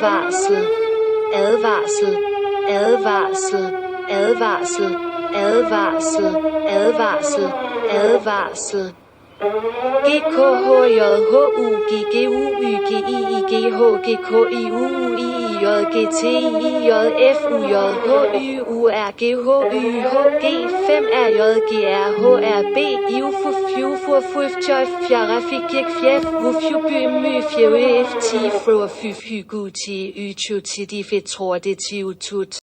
advarsel, advarsel, advarsel, advarsel, advarsel, advarsel, advarsel. GKHJHUGGUYGHGTIJFUJHGK5RJGRHRB IUFUFUFUFJFJFWUFJUBYMYFJEFTIFRUFYFYGUTI YTUTIDIFETRORDETIUTUT